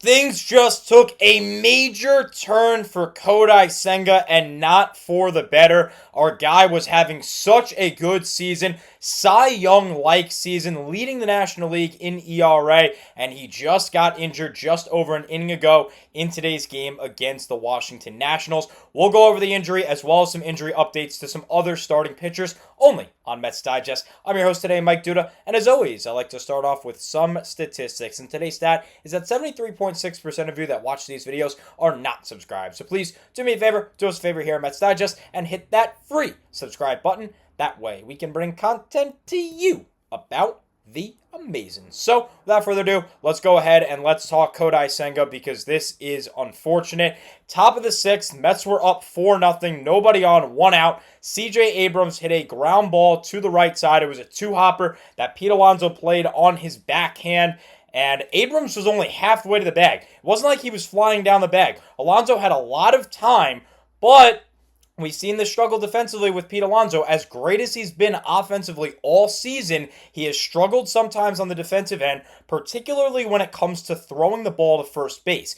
Things just took a major turn for Kodai Senga and not for the better. Our guy was having such a good season, Cy Young-like season, leading the National League in ERA, and he just got injured just over an inning ago in today's game against the Washington Nationals. We'll go over the injury as well as some injury updates to some other starting pitchers only on Mets Digest. I'm your host today, Mike Duda, and as always, I like to start off with some statistics. And today's stat is that 73.6% of you that watch these videos are not subscribed. So please do me a favor, do us a favor here at Mets Digest, and hit that free subscribe button. That way we can bring content to you about the amazing. So without further ado, let's go ahead and let's talk Kodai Senga because this is unfortunate. Top of the sixth, Mets were up 4-0, nobody on, 1 out. CJ Abrams hit a ground ball to the right side. It was a two-hopper that Pete Alonso played on his backhand. And Abrams was only halfway to the bag. It wasn't like he was flying down the bag. Alonso had a lot of time, but we've seen the struggle defensively with Pete Alonso. As great as he's been offensively all season, he has struggled sometimes on the defensive end, particularly when it comes to throwing the ball to first base.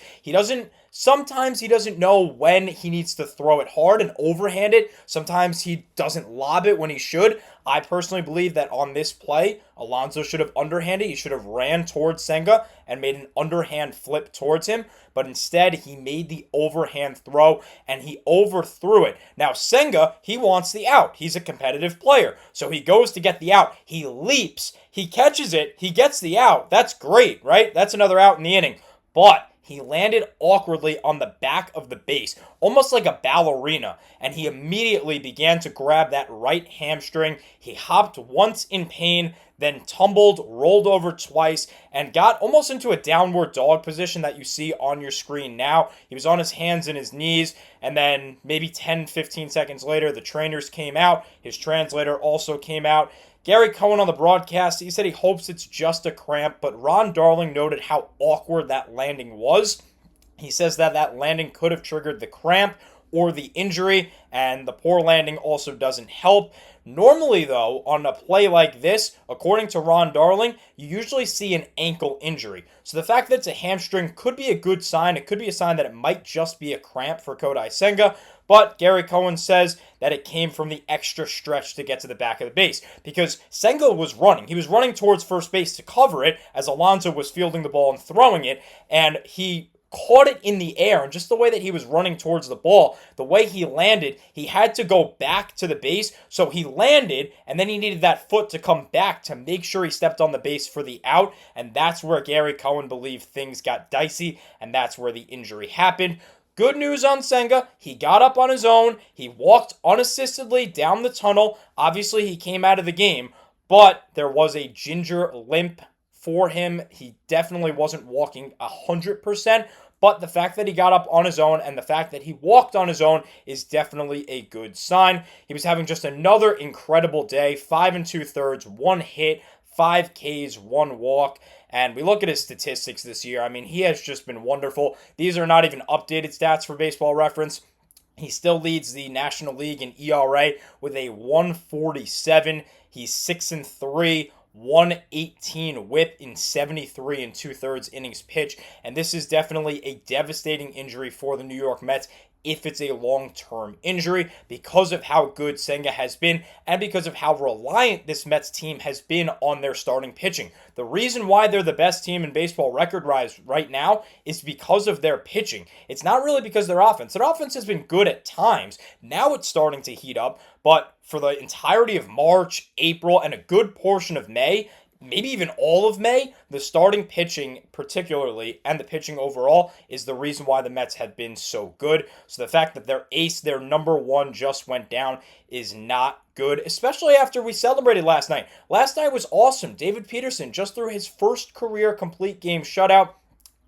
Sometimes he doesn't know when he needs to throw it hard and overhand it. Sometimes he doesn't lob it when he should. I personally believe that on this play, Alonso should have underhanded. He should have ran towards Senga and made an underhand flip towards him. But instead, he made the overhand throw and he overthrew it. Now, Senga, he wants the out. He's a competitive player. So he goes to get the out. He leaps. He catches it. He gets the out. That's great, right? That's another out in the inning. But he landed awkwardly on the back of the base, almost like a ballerina, and he immediately began to grab that right hamstring. He hopped once in pain, then tumbled, rolled over twice, and got almost into a downward dog position that you see on your screen now. He was on his hands and his knees, and then maybe 10, 15 seconds later, the trainers came out. His translator also came out. Gary Cohen on the broadcast, he said he hopes it's just a cramp, but Ron Darling noted how awkward that landing was. He says that that landing could have triggered the cramp or the injury, and the poor landing also doesn't help. Normally, though, on a play like this, according to Ron Darling, you usually see an ankle injury. So the fact that it's a hamstring could be a good sign. It could be a sign that it might just be a cramp for Kodai Senga. But Gary Cohen says that it came from the extra stretch to get to the back of the base. Because Senga was running. He was running towards first base to cover it as Alonso was fielding the ball and throwing it. And he caught it in the air, and just the way that he was running towards the ball, the way he landed, he had to go back to the base, so he landed, and then he needed that foot to come back to make sure he stepped on the base for the out, and that's where Gary Cohen believed things got dicey, and that's where the injury happened. Good news on Senga, he got up on his own, he walked unassistedly down the tunnel, obviously he came out of the game, but there was a ginger limp for him. He definitely wasn't walking 100%, but the fact that he got up on his own and the fact that he walked on his own is definitely a good sign. He was having just another incredible day, 5 2/3, 1 hit, 5 Ks, 1 walk. And we look at his statistics this year. I mean, he has just been wonderful. These are not even updated stats for Baseball Reference. He still leads the National League in ERA with a 147. He's 6-3. 118 whip in 73 2/3 innings pitched, and this is definitely a devastating injury for the New York Mets if it's a long-term injury because of how good Senga has been and because of how reliant this Mets team has been on their starting pitching. The reason why they're the best team in baseball record-wise right now is because of their pitching. It's not really because of their offense. Their offense has been good at times. Now it's starting to heat up, but for the entirety of March, April, and a good portion of May, maybe even all of May, the starting pitching particularly and the pitching overall is the reason why the Mets have been so good. So the fact that their ace, their number one, just went down is not good, especially after we celebrated last night. Last night was awesome. David Peterson just threw his first career complete game shutout.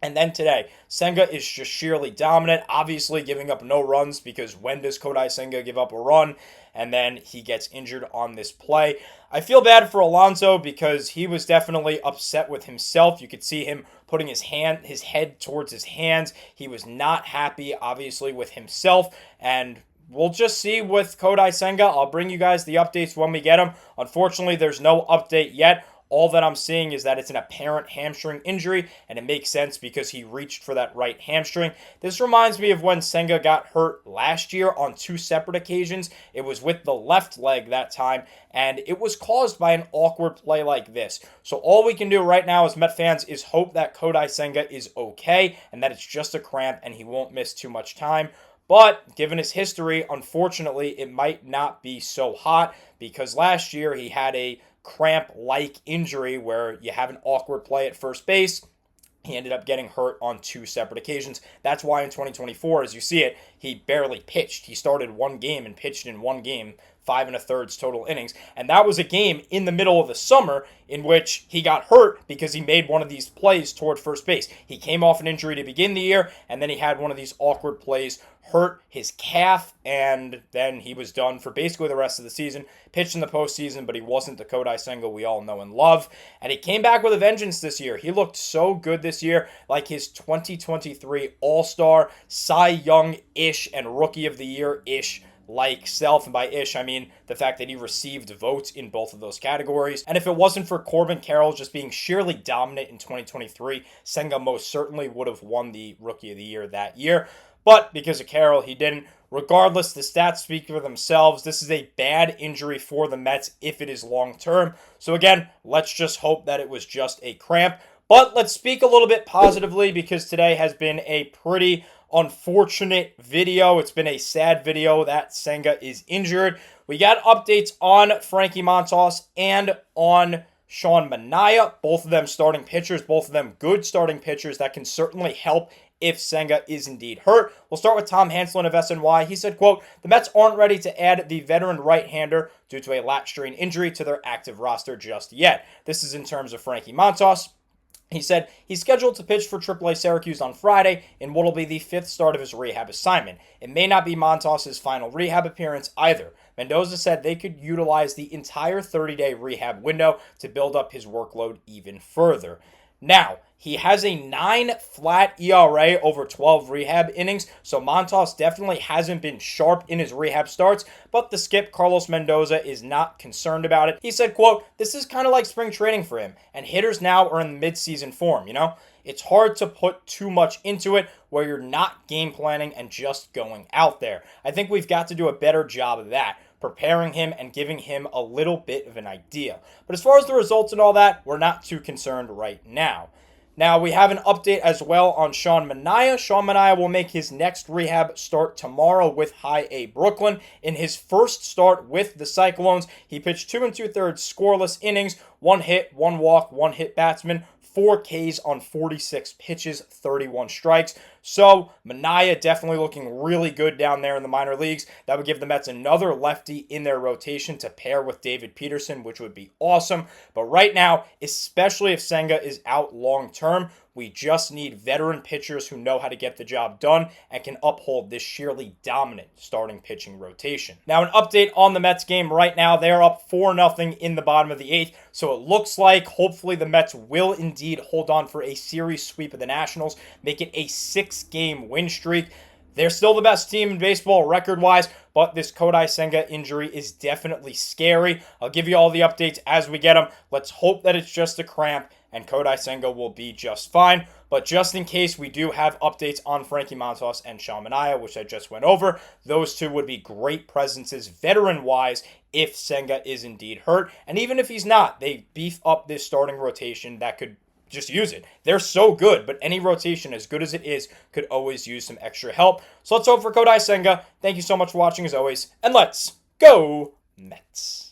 And then today, Senga is just sheerly dominant, obviously giving up no runs because when does Kodai Senga give up a run? And then he gets injured on this play. I feel bad for Alonso because he was definitely upset with himself. You could see him putting his head towards his hands. He was not happy, obviously, with himself. And we'll just see with Kodai Senga. I'll bring you guys the updates when we get them. Unfortunately, there's no update yet. All that I'm seeing is that it's an apparent hamstring injury, and it makes sense because he reached for that right hamstring. This reminds me of when Senga got hurt last year on two separate occasions. It was with the left leg that time, and it was caused by an awkward play like this. So all we can do right now as Met fans is hope that Kodai Senga is okay and that it's just a cramp and he won't miss too much time. But given his history, unfortunately, it might not be so hot because last year he had a cramp-like injury where you have an awkward play at first base. He ended up getting hurt on two separate occasions. That's why in 2024, as you see it, he barely pitched. He started one game and pitched in one game, 5 1/3 total innings. And that was a game in the middle of the summer in which he got hurt because he made one of these plays toward first base. He came off an injury to begin the year, and then he had one of these awkward plays, hurt his calf, and then he was done for basically the rest of the season. Pitched in the postseason, but he wasn't the Kodai Senga we all know and love. And he came back with a vengeance this year. He looked so good this year, like his 2023 All-Star, Cy Young-ish, and Rookie of the Year-ish like self. And by ish, I mean the fact that he received votes in both of those categories. And if it wasn't for Corbin Carroll just being sheerly dominant in 2023, Senga most certainly would have won the Rookie of the Year that year. But because of Carroll, he didn't. Regardless, the stats speak for themselves. This is a bad injury for the Mets if it is long-term. So again, let's just hope that it was just a cramp. But let's speak a little bit positively because today has been a pretty unfortunate video. It's been a sad video that Senga is injured. We got updates on Frankie Montas and on Sean Manaea, both of them starting pitchers, both of them good starting pitchers that can certainly help if Senga is indeed hurt. We'll start with Tom Hanslin of SNY. He said, quote, "The Mets aren't ready to add the veteran right-hander due to a lat strain injury to their active roster just yet." This is in terms of Frankie Montas. He said he's scheduled to pitch for AAA Syracuse on Friday in what will be the 5th start of his rehab assignment. It may not be Montas' final rehab appearance either. Mendoza said they could utilize the entire 30-day rehab window to build up his workload even further. Now, he has a 9 flat ERA over 12 rehab innings, so Montas definitely hasn't been sharp in his rehab starts, but the skip, Carlos Mendoza, is not concerned about it. He said, quote, "This is kind of like spring training for him, and hitters now are in mid-season form, you know? It's hard to put too much into it where you're not game planning and just going out there. I think we've got to do a better job of that, preparing him and giving him a little bit of an idea. But as far as the results and all that, we're not too concerned right now." Now, we have an update as well on Sean Manaea. Sean Manaea will make his next rehab start tomorrow with High A Brooklyn. In his first start with the Cyclones, he pitched 2 2/3 scoreless innings, 1 hit, 1 walk, 1 hit batsman, 4 Ks on 46 pitches, 31 strikes. So, Manaea definitely looking really good down there in the minor leagues. That would give the Mets another lefty in their rotation to pair with David Peterson, which would be awesome. But right now, especially if Senga is out long term, we just need veteran pitchers who know how to get the job done and can uphold this sheerly dominant starting pitching rotation. Now, an update on the Mets game right now. They are up 4-0 in the bottom of the 8th. So it looks like hopefully the Mets will indeed hold on for a series sweep of the Nationals, make it a 6-game win streak. They're still the best team in baseball record-wise, but this Kodai Senga injury is definitely scary. I'll give you all the updates as we get them. Let's hope that it's just a cramp and Kodai Senga will be just fine. But just in case we do have updates on Frankie Montas and Sean Manaea, which I just went over, those two would be great presences veteran-wise if Senga is indeed hurt. And even if he's not, they beef up this starting rotation that could just use it. They're so good, but any rotation, as good as it is, could always use some extra help. So let's hope for Kodai Senga. Thank you so much for watching as always, and let's go Mets.